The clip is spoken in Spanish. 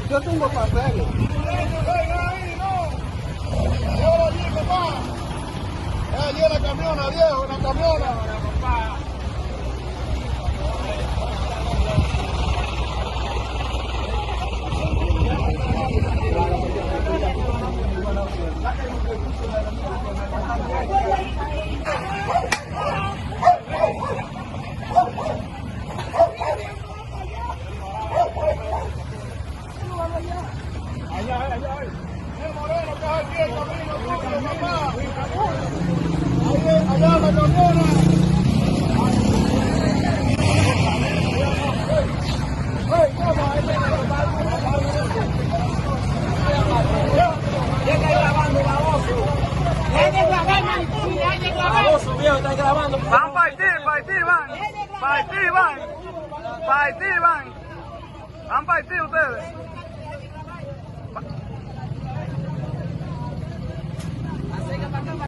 Yo tengo papeles. Allí en la camiona, viejo, en la camiona. Allá. El moreno que es aquí, el camino, papá. Allá la camiona. Van a partir, van. Van a partir ustedes.